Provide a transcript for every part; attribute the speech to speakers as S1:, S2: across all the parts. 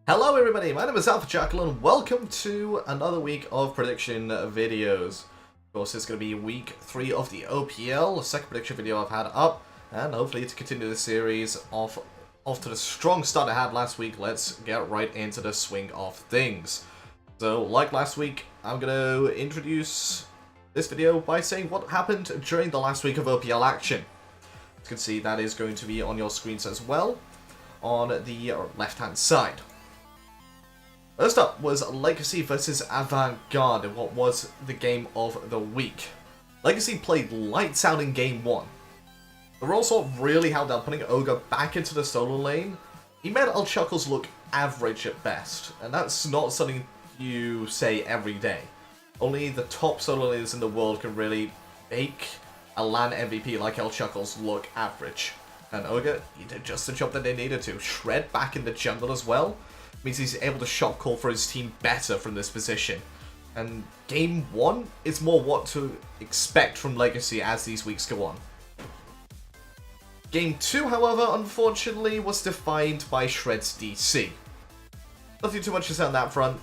S1: Hello everybody, my name is Alpha Jackal and welcome to another week of prediction videos. Of course, it's going to be week 3 of the OPL, the second prediction video I've had up, and hopefully to continue the series off to the strong start I had last week, let's get right into the swing of things. So, like last week, I'm going to introduce this video by saying what happened during the last week of OPL action. As you can see, that is going to be on your screens as well, on the left-hand side. First up was Legacy versus Avant Garde in what was the game of the week. Legacy played lights out in game 1. The role sort of really held out, putting Ogre back into the solo lane. He made El Chuckles look average at best, and that's not something you say every day. Only the top solo laners in the world can really make a LAN MVP like El Chuckles look average. And Ogre, he did just the job that they needed to. Shred back in the jungle as well means he's able to shot call for his team better from this position. And game 1 is more what to expect from Legacy as these weeks go on. Game 2, however, unfortunately was defined by Shred's DC. Nothing too much to say on that front.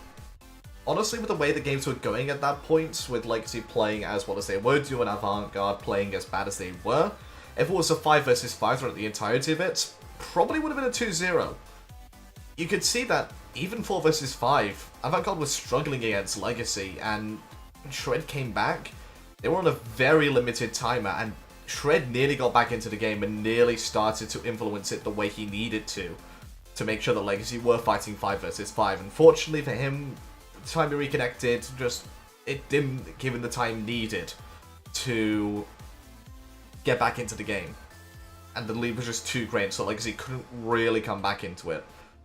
S1: Honestly, with the way the games were going at that point, with Legacy playing as well as they were doing, Avant Garde playing as bad as they were, if it was a 5 versus 5 throughout the entirety of it, probably would have been a 2-0. You could see that even 4 versus 5, Avant Garde was struggling against Legacy, and when Shred came back, they were on a very limited timer, and Shred nearly got back into the game and nearly started to influence it the way he needed to make sure that Legacy were fighting 5 versus 5. Unfortunately for him, the time he reconnected, it didn't give him the time needed to get back into the game. And the lead was just too great, so Legacy couldn't really come back into it.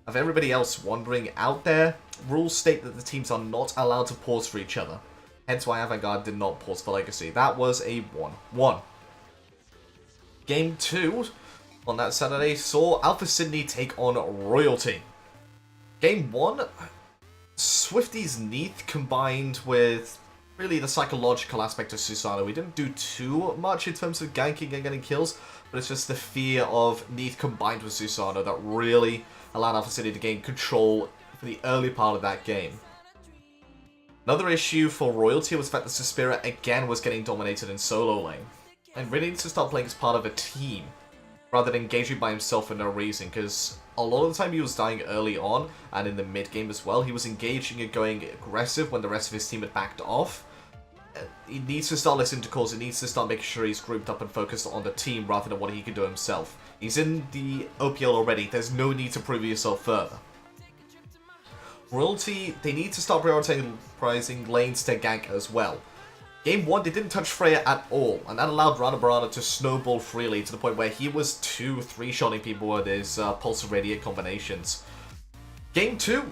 S1: Of everybody else wandering out there, rules state that the teams are not allowed to pause for each other. Hence why Avant Garde did not pause for Legacy. That was a 1-1. Game 2 on that Saturday saw Alpha Sydney take on Royalty. Game 1, Swifty's Neath combined with really the psychological aspect of Susano. We didn't do too much in terms of ganking and getting kills, but it's just the fear of Neath combined with Susano that really allowed Alpha City to gain control for the early part of that game. Another issue for Royalty was the fact that Suspira again was getting dominated in solo lane, and really needs to start playing as part of a team, rather than engaging by himself for no reason, because a lot of the time he was dying early on, and in the mid game as well, he was engaging and going aggressive when the rest of his team had backed off. He needs to start listening to calls, he needs to start making sure he's grouped up and focused on the team rather than what he can do himself. He's in the OPL already, there's no need to prove yourself further. Royalty, they need to start prioritizing lanes to gank as well. Game 1, they didn't touch Freya at all, and that allowed Rana Barana to snowball freely to the point where he was 2-3-shotting people with his Pulse of Radiant combinations. Game 2,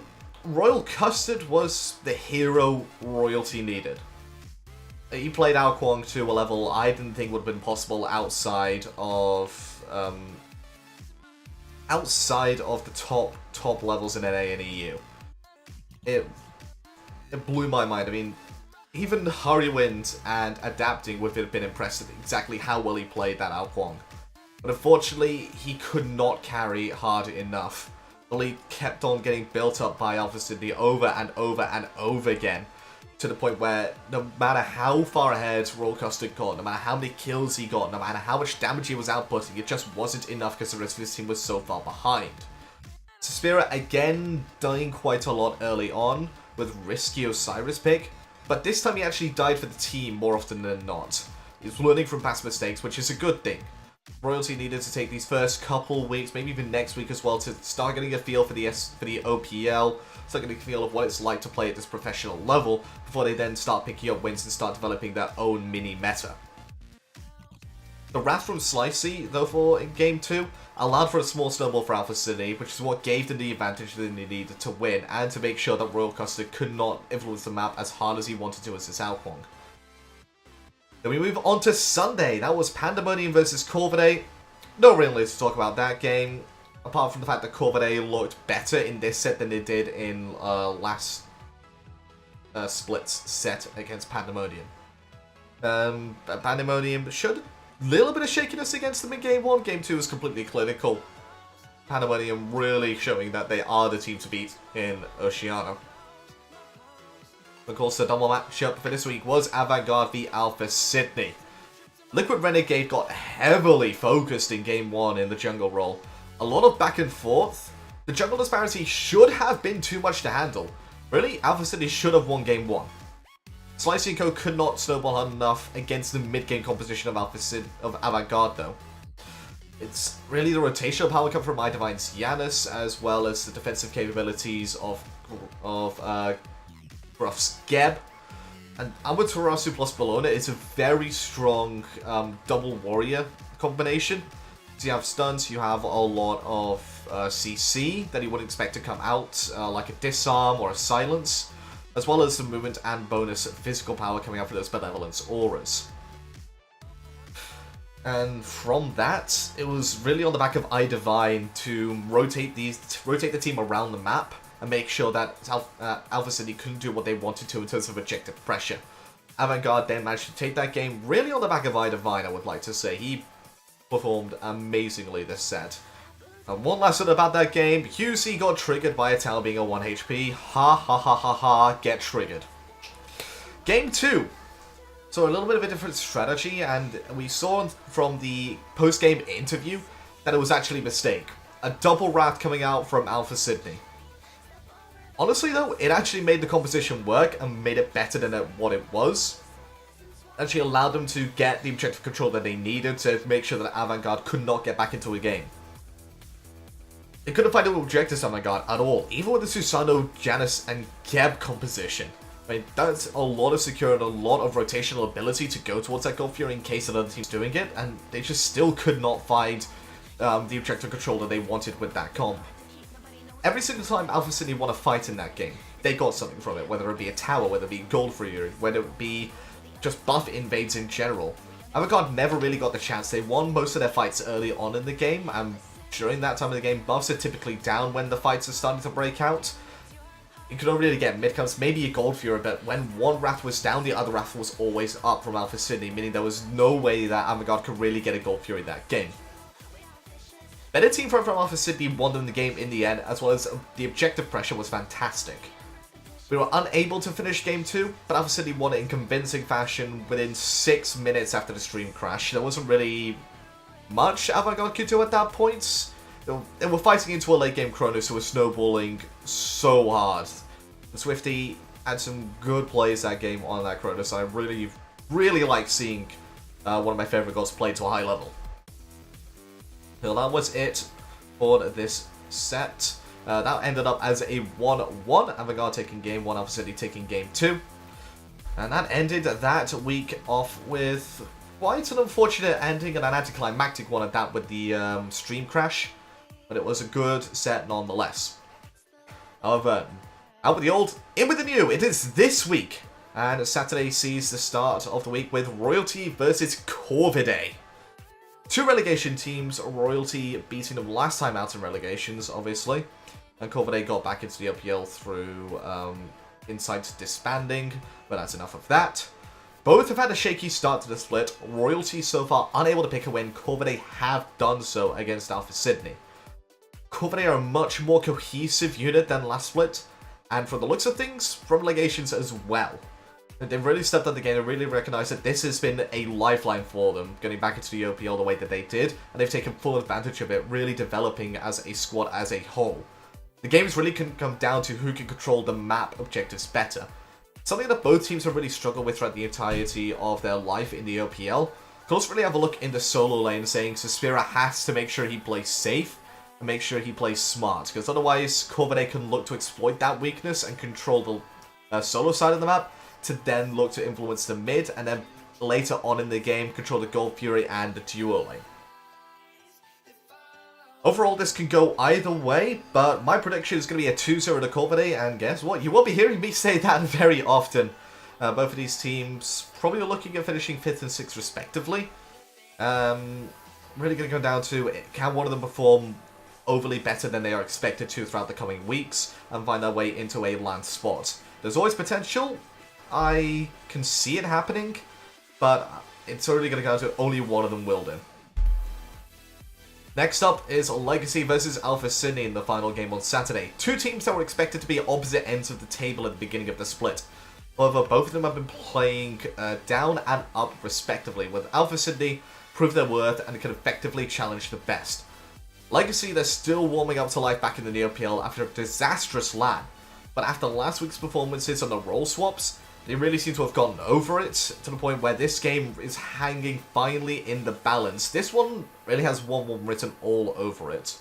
S1: Royal Custard was the hero Royalty needed. He played Ao Kuang to a level I didn't think would have been possible outside of the top levels in NA and EU. It blew my mind. I mean, even Hurrywind and adapting would have been impressed at exactly how well he played that Ao Kuang. But unfortunately, he could not carry hard enough. The lead kept on getting built up by Alpha Sydney over and over and over again, to the point where no matter how far ahead Royal Custard got, no matter how many kills he got, no matter how much damage he was outputting, it just wasn't enough because the rest of his team was so far behind. Suspira again dying quite a lot early on with risky Osiris pick, but this time he actually died for the team more often than not. He's learning from past mistakes, which is a good thing. Royalty needed to take these first couple weeks, maybe even next week as well, to start getting a feel for the OPL, start getting a feel of what it's like to play at this professional level, before they then start picking up wins and start developing their own mini-meta. The Wrath from Slicey, though, in Game 2, allowed for a small snowball for Alpha City, which is what gave them the advantage that they needed to win, and to make sure that Royal Custard could not influence the map as hard as he wanted to as his Ao Kuang. Then we move on to Sunday. That was Pandamonium versus Corvidae. No real news to talk about that game, apart from the fact that Corvidae looked better in this set than they did in last Split's set against Pandamonium. Pandamonium showed a little bit of shakiness against them in Game 1. Game 2 was completely clinical. Pandamonium really showing that they are the team to beat in Oceania. Of course, the double matchup for this week was Avant Garde v Alpha Sydney. Liquid Renegade got heavily focused in Game 1 in the jungle role. A lot of back and forth. The jungle disparity should have been too much to handle. Really, Alpha Sydney should have won Game 1. Slicey & Co could not snowball hard enough against the mid-game composition of Avant Garde though. It's really the rotational power come from iDivine's Yanis, as well as the defensive capabilities of Gruff's Geb. And Amaterasu plus Bellona is a very strong double warrior combination. So you have stuns, you have a lot of CC that you wouldn't expect to come out, like a disarm or a silence, as well as some movement and bonus physical power coming out for those Benevolence auras. And from that, it was really on the back of iDivine to rotate the team around the map and make sure that Alpha Sydney couldn't do what they wanted to in terms of objective pressure. Avant Garde then managed to take that game really on the back of iDivine, I would like to say. He performed amazingly this set. And one last note about that game, UC got triggered by a tower being a 1 HP. Ha ha ha ha ha, get triggered. Game 2. So a little bit of a different strategy, and we saw from the post-game interview that it was actually a mistake. A double wrath coming out from Alpha Sydney. Honestly though, it actually made the composition work and made it better than what it was. Actually allowed them to get the objective control that they needed to make sure that Avant Garde could not get back into a game. They couldn't find any objectives Avant Garde at all, even with the Susano, Janice, and Geb composition. I mean, that's a lot of security and a lot of rotational ability to go towards that Gold Fury in case another team's doing it, and they just still could not find the objective control that they wanted with that comp. Every single time Alpha Sydney won a fight in that game, they got something from it, whether it be a tower, whether it be Gold Fury, whether it be just buff invades in general. Avant Garde never really got the chance. They won most of their fights early on in the game, and during that time of the game, buffs are typically down when the fights are starting to break out. You could only really get mid-comes, maybe a Gold Fury, but when one Wrath was down, the other Wrath was always up from Alpha Sydney, meaning there was no way that Avant Garde could really get a Gold Fury that game. Better team from Alpha Sydney won them the game in the end, as well as the objective pressure was fantastic. We were unable to finish Game 2, but Alpha Sydney won it in convincing fashion within 6 minutes after the stream crash. There wasn't really much Avant Garde could do at that point. They were fighting into a late game Chronos who was snowballing so hard. Swifty had some good plays that game on that Chronos. I really, really like seeing one of my favorite gods played to a high level. So that was it for this set. That ended up as a 1-1. Avant Garde taking Game 1, Alpha Sydney taking Game 2. And that ended that week off with quite an unfortunate ending and an anticlimactic one at that with the stream crash. But it was a good set nonetheless. However, out with the old, in with the new. It is this week. And Saturday sees the start of the week with Royalty versus Corvidae. Two relegation teams, Royalty beating them last time out in relegations, obviously. And Corvidae got back into the OPL through Insight disbanding, but that's enough of that. Both have had a shaky start to the split. Royalty so far unable to pick a win. Corvidae have done so against Alpha Sydney. Corvidae are a much more cohesive unit than last split, and from the looks of things, from relegations as well. They've really stepped up the game and really recognized that this has been a lifeline for them, getting back into the OPL the way that they did, and they've taken full advantage of it, really developing as a squad as a whole. The games really can come down to who can control the map objectives better. Something that both teams have really struggled with throughout the entirety of their life in the OPL. Could also really have a look in the solo lane saying Suspira has to make sure he plays safe and make sure he plays smart, because otherwise Corvidae can look to exploit that weakness and control the solo side of the map to then look to influence the mid and then later on in the game control the Gold Fury and the duo lane. Overall, this can go either way, but my prediction is going to be a 2-0 to Corvidae, and guess what? You won't be hearing me say that very often. Both of these teams probably are looking at finishing 5th and 6th respectively. Really going to go down to, can one of them perform overly better than they are expected to throughout the coming weeks and find their way into a land spot. There's always potential. I can see it happening, but it's already going to go down to only one of them will do. Next up is Legacy versus Alpha Sydney in the final game on Saturday. Two teams that were expected to be opposite ends of the table at the beginning of the split. However, both of them have been playing down and up respectively, with Alpha Sydney prove their worth and can effectively challenge the best. Legacy, they're still warming up to life back in the OPL after a disastrous LAN, but after last week's performances on the role swaps, they really seem to have gotten over it, to the point where this game is hanging finally in the balance. This one really has 1-1 written all over it.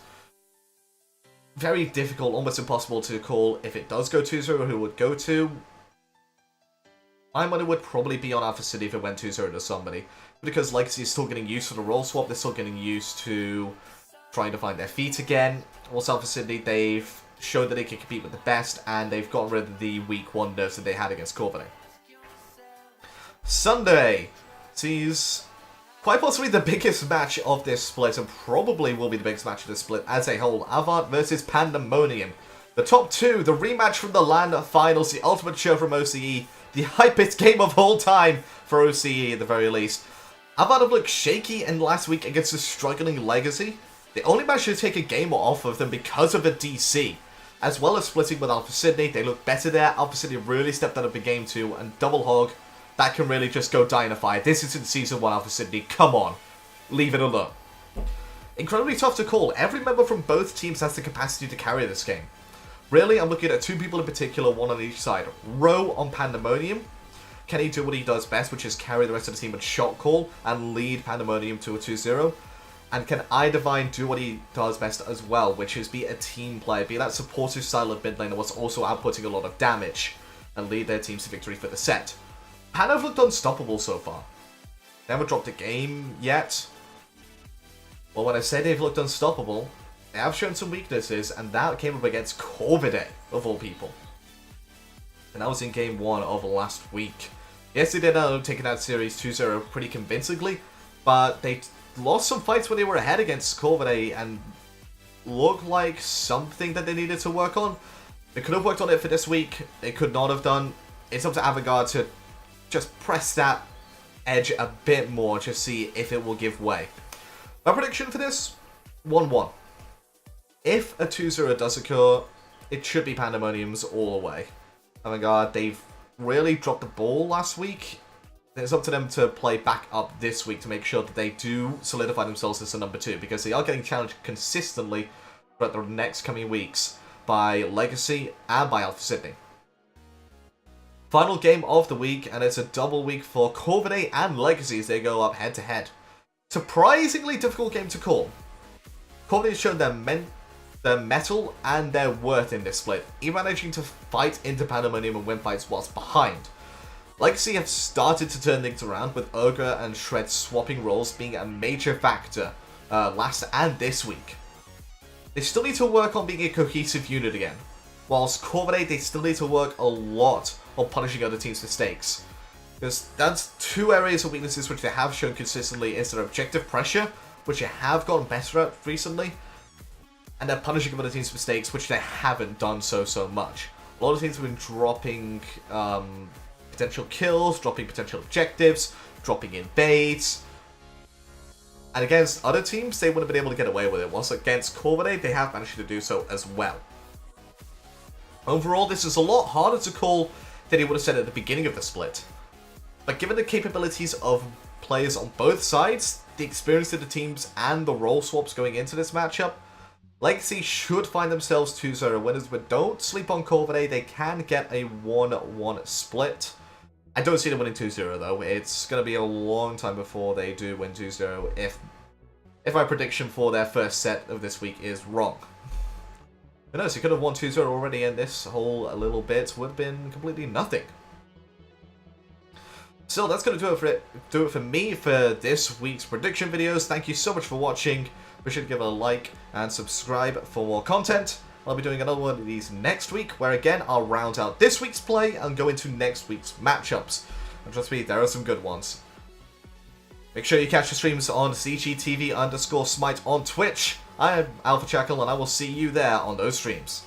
S1: Very difficult, almost impossible to call if it does go 2-0 who would go to. My money would probably be on Alpha City if it went 2-0 to somebody, because Legacy is still getting used to the role swap, they're still getting used to trying to find their feet again. Also, Alpha City, they've showed that they can compete with the best, and they've gotten rid of the week 1 nerfs that they had against Corvidae. Sunday sees quite possibly the biggest match of this split, and probably will be the biggest match of this split as a whole. Avant versus Pandamonium. The top two, the rematch from the LAN finals, the ultimate show from OCE, the hypest game of all time for OCE at the very least. Avant have looked shaky in last week against a struggling Legacy. They only managed to take a game off of them because of a DC. As well as splitting with Alpha Sydney, they look better there. Alpha Sydney really stepped out of the game too, and Double Hog, that can really just go die in a fire. This isn't Season 1 Alpha Sydney, come on. Leave it alone. Incredibly tough to call. Every member from both teams has the capacity to carry this game. Really, I'm looking at two people in particular, one on each side. Ro on Pandamonium. Can he do what he does best, which is carry the rest of the team with shot call and lead Pandamonium to a 2-0? And can iDivine do what he does best as well, which is be a team player, be that supportive style of mid laner whilst also outputting a lot of damage, and lead their teams to victory for the set. Pan have looked unstoppable so far. Never dropped a game yet. Well, when I say they've looked unstoppable, they have shown some weaknesses, and that came up against Corvidae, of all people. And that was in game 1 of last week. Yes, they did end up taking that series 2-0 pretty convincingly, but they lost some fights when they were ahead against Corvidae and looked like something that they needed to work on. They could have worked on it for this week. They could not have done. It's up to Avant Garde to just press that edge a bit more to see if it will give way. My prediction for this, 1-1. If a 2-0 does occur, it should be Pandemonium's all the way. Avant Garde, they've really dropped the ball last week. It's up to them to play back up this week to make sure that they do solidify themselves as the number 2, because they are getting challenged consistently throughout the next coming weeks by Legacy and by Alpha Sydney. Final game of the week, and it's a double week for Corvidae and Legacy as they go up head to head. Surprisingly difficult game to call. Corvidae has shown their mettle and their worth in this split, even managing to fight into Pandemonium and win fights whilst behind. Legacy have started to turn things around, with Ogre and Shred swapping roles being a major factor last and this week. They still need to work on being a cohesive unit again, whilst Corvidae, they still need to work a lot on punishing other teams' mistakes. Because that's two areas of weaknesses which they have shown consistently is their objective pressure, which they have gotten better at recently, and their punishing of other teams' mistakes, which they haven't done so much. A lot of teams have been dropping potential kills, dropping potential objectives, dropping in baits. And against other teams, they wouldn't have been able to get away with it. Whilst against Corvidae, they have managed to do so as well. Overall, this is a lot harder to call than he would have said at the beginning of the split. But given the capabilities of players on both sides, the experience of the teams, and the role swaps going into this matchup, Legacy should find themselves 2-0 winners, but don't sleep on Corvidae. They can get a 1-1 split. I don't see them winning 2-0 though. It's going to be a long time before they do win 2-0 if my prediction for their first set of this week is wrong. Who knows, he could have won 2-0 already, and this whole little bit would have been completely nothing. So that's going to do it for me for this week's prediction videos. Thank you so much for watching. Be sure to give it a like and subscribe for more content. I'll be doing another one of these next week, where again I'll round out this week's play and go into next week's matchups. And trust me, there are some good ones. Make sure you catch the streams on CGTV_Smite on Twitch. I am Alpha Chackle, and I will see you there on those streams.